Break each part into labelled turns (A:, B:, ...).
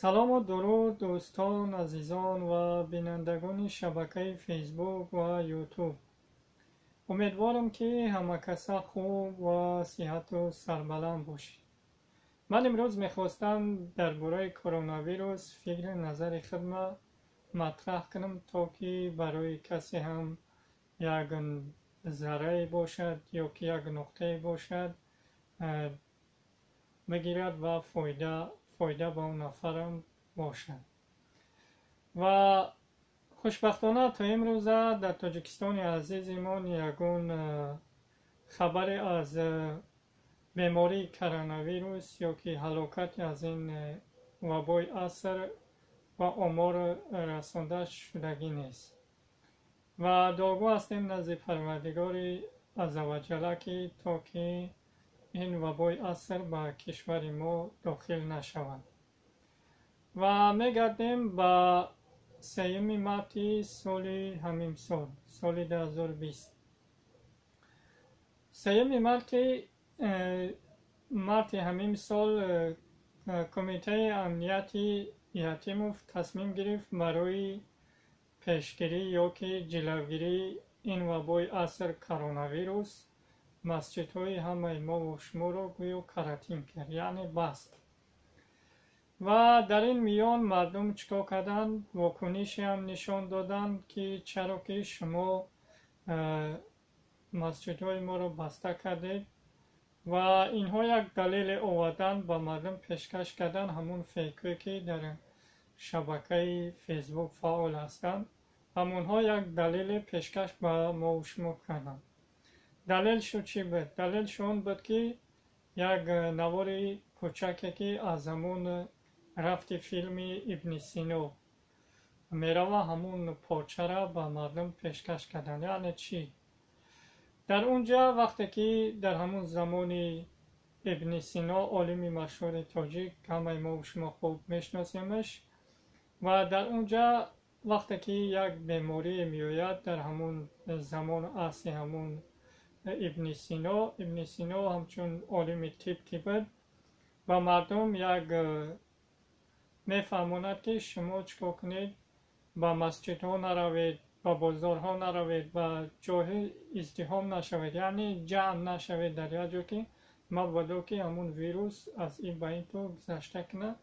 A: سلام و درود دوستان عزیزان و بینندگان شبکه فیسبوک و یوتیوب. امیدوارم که همه کسا خوب و صحت و سربلند باشید. من امروز میخواستم درباره کرونا ویروس فکر نظر خود مطرح کنم تا که برای کسی هم یک ذره باشد یا که یک نقطه باشد بگیرد و فایده با اون نفرم باشد. و خوشبختانه تا امروز در تاجیکستان عزیزمان یگون خبر از بیماری کرونا ویروس یا که هلاکت از این وبای اثر و آمار رسانده شدگی نیست و دعاگو هستیم نزد پروردگار عزوجل که تا که این وبای اثر به کشور ما داخل نشود. و میگردیم به 3 مارت سال همین سال 2020. 3 مارت همین سال کمیته امنیتی یتیموف تصمیم گرفت برای پیشگیری یا که جلوگیری این وبای اثر کرونا ویروس مسجدهای همه ما و شما رو گویا کراتین کرد، یعنی بست. و در این میان مردم چکار کردن؟ واکنش هم نشان دادن که چرا که شما مسجدهای ما رو بسته کردید و اینها یک دلیل آوردن به مردم پیشکش کردن، همون فکری که در شبکه فیسبوک فعال هستند همونها یک دلیل پیشکش به ما و شما کردن. دلیل شو چی بود؟ دلیل شون بود که یک نوار کوچکی که از همون رفت فیلم ابن سینا میروه همون پارچه را به مردم پیشکش کردن. یعنی چی؟ در اونجا وقتی که در همون زمان ابن سینا عالم مشهور تاجیک همه ما و شما خوب میشناسیمش و در اونجا وقتی که یک بیماری میآید در همون زمان اصلی همون ابن سینا همچون عالم طب که بود و مردم یک میفهموند که شما چکار کنید؟ با مسجد ها نروید، با بازار ها نروید، با جای ازدحام نشوید، یعنی جمع نشوید در یک جا که مبادا که همون ویروس از این به این تو گذشته کنه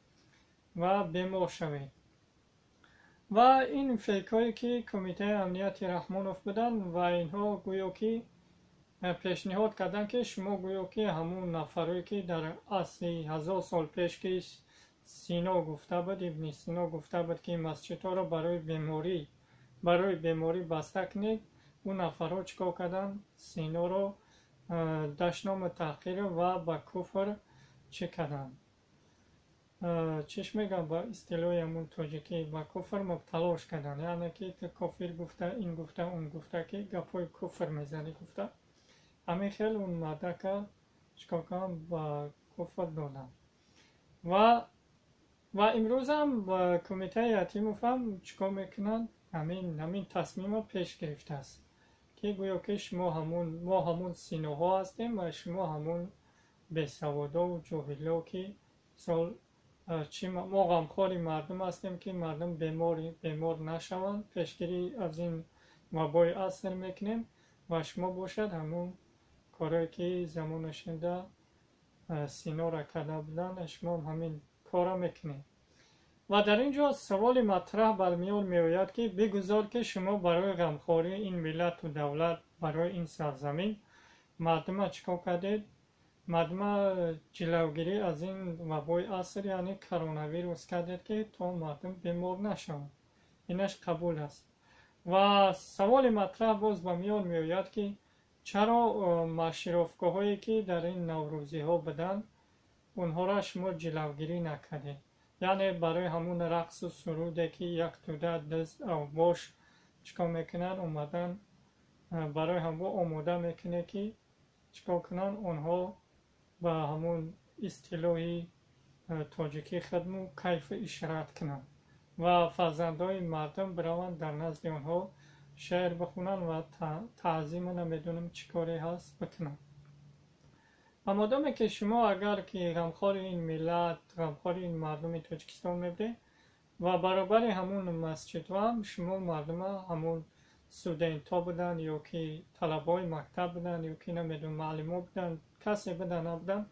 A: و بیمار شوید. و این فکرهایی که کمیته امنیتی رحمانوف بودن و اینها گویا که پیشنهاد کردن که شما گویا که همون نفرهایی که در اصلی 1000 سال پیش که سینا گفته بود، ابن سینا گفته بود که مسجدها را برای بیماری بسته کنید، اون نفرها چکار کردن؟ سینا را دشنام تحقیر و به کفر چه کردن؟ چش میگم با اصطلاح همون تاجیکی به کفر مبتلاش کردن، یعنی که کافر گفته، این گفته، اون گفته که گپای کفر میزنی گفته همین خیلی اون ماده که چکار کنم با کفر دادن. و امروز هم با کمیته یتیموف هم چکار میکنن؟ همین تصمیم رو پیش گرفته است که گویا که ما همون سینوها هستیم و شما همون بیسوادا و جاهلا که ما غمخوار مردم هستیم که مردم بیمار نشوند، پیشگیری از این وبای اثر میکنیم و شما باشد همون کاری که زمان شنده سینا را کرده بودن شما همین کارا میکنید. و در اینجا سوال مطرح برمیان میآید که بگذار که شما برای غمخواری این ملت و دولت، برای این سرزمین مردم چکار کردید؟ مردم جلوگیری از این وبای اثر یعنی کرونا ویروس کردید که تا مردم بیمار نشوند. اینش قبول است. و سوال مطرح باز به میان میآید که چرا مشرفگاه هایی که در این نوروزی ها بدن اونها را شما جلوگیری نکردید؟ یعنی برای همون رقص و سروده که یک توده دست او باش چکار میکنن اومدن برای همون آماده میکنه که چکار کنن اونها با همون اصطلاحی تاجیکی خدمو کیف اشارت کنن و فرزندای مردم بروند در نزد اونها شعر بخونن و تعظیم نمیدونم چی کاری هست بکنن. اما مادامی که شما اگر که غمخوار این ملت، غمخوار این مردم تاجیکستان میبودید و برابر همون مسجد هم شما مردم همون student ها بودن یا که طلبای مکتب بودن یا که نمیدون معلم ها بودن، کسی بودن نبودن،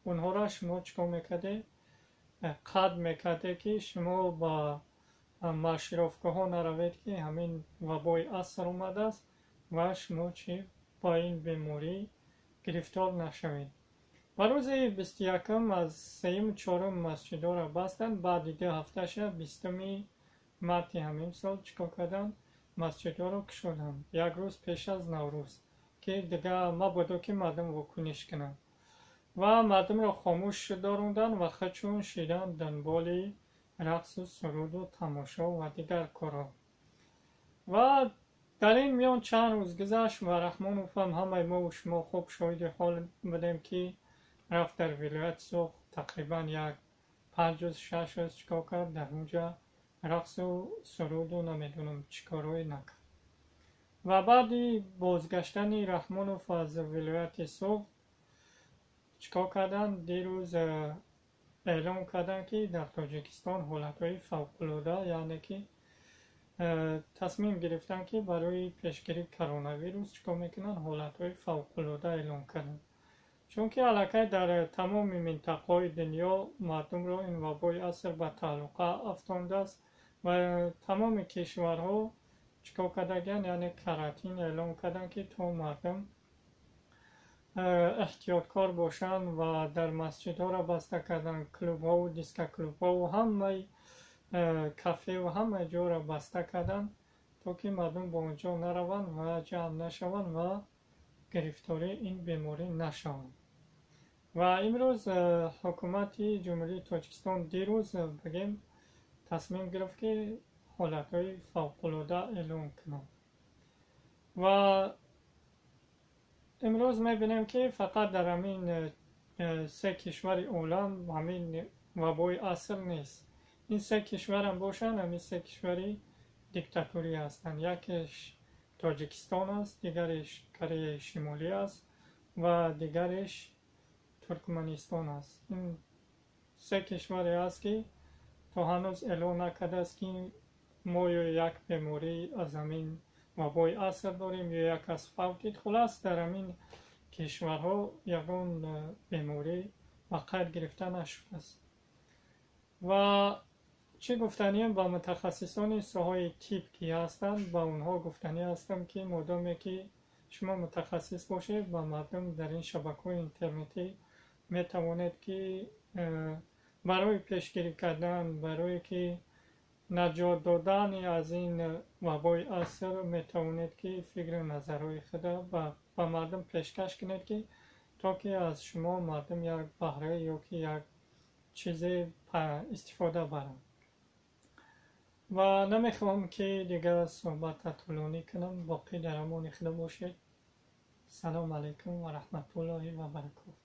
A: اونها را شما چکار میکرده؟ قد میکرده که شما با مشرفگاه ها نروید که همین وبای اثر اومده است و شما چی با این بیماری گرفتار نشوید. و روز 21 از 3 4 مسجد را بستن. بعد دیگه هفته شب 20 مارت همین سال چیکار کردن؟ مسجد را کشوندن، یک روز پیش از نوروز که دیگه مبادا که مردم واکنش کنن و مردم را خاموش داروندن و خودشون شیدن دنبال رقص و سرود و تماشا و دیگر کارا. و در این میان چند روز گذشت و رحمان و فهم همه ما و شما خوب شاید حال بودیم که رفت در ولایت سوخ تقریبا یک 5 روز 6 روز چیکار کرد در اونجا رقص و سرود و نمیدونم چیکارای نکرد. و بعدی بازگشتن رحمانوف از ولایت سوخ چیکار کردن؟ دیروز اعلام کردن که در تاجیکستان حالتهای فوق‌العاده، یعنی که تصمیم گرفتن که برای پیشگیری کرونا ویروس چیکار میکنن؟ حالتهای فوق‌العاده اعلام کردن. چون که علاقه در تمام منطقه‌های دنیا مردم را این وبای اثر به تعلقه افتانده است و تمام کشورها چیکار کردن؟ یعنی کراتین اعلام کردن که تو مردم احتیاطکار باشن و در مسجدها را بسته کردن، کلوب ها و دیسک کلوب ها و همه کافه و همه جا را بسته کردن تا که مردم با اونجا نروند و جمع نشوند و گرفتاری این بیماری نشوند. و امروز حکومت جمهوری تاجیکستان دیروز بگیم تصمیم گرفت که حالتهای فوق‌العاده اعلام کنند. و امروز میبینیم که فقط در همین 3 کشور عالم همین وبای اثر نیست. این 3 کشور هم باشن، همین 3 کشوری دیکتاتوری هستند. یکیش تاجیکستان است، دیگرش کره شمالی است و دیگرش ترکمنستان است. این 3 کشوری است که تا هنوز اعلام نکرده است که ما یک بیماری از همین وبای اثر داریم یا یک از فوتید. خلاص در همین کشورها یکون بیماری وقت گرفته نشده است. و چه گفتنیم با متخصصان ساحه تیپ که هستند، با اونها گفتنی هستم که مادامی که شما متخصص باشید با مردم در این شبکه‌های اینترنتی میتوانید که برای پیشگیری کردن، برای که نجات دادن از این وبای اثر میتوانید که فکر و نظرهای خود با مردم پیشکش کنید که تا که از شما مردم یک بهره یا که یک چیز استفاده برند. و نمیخوام که دیگر صحبت طولانی کنم، باقی در امان خدا باشید. سلام علیکم و رحمت الله و برکاته.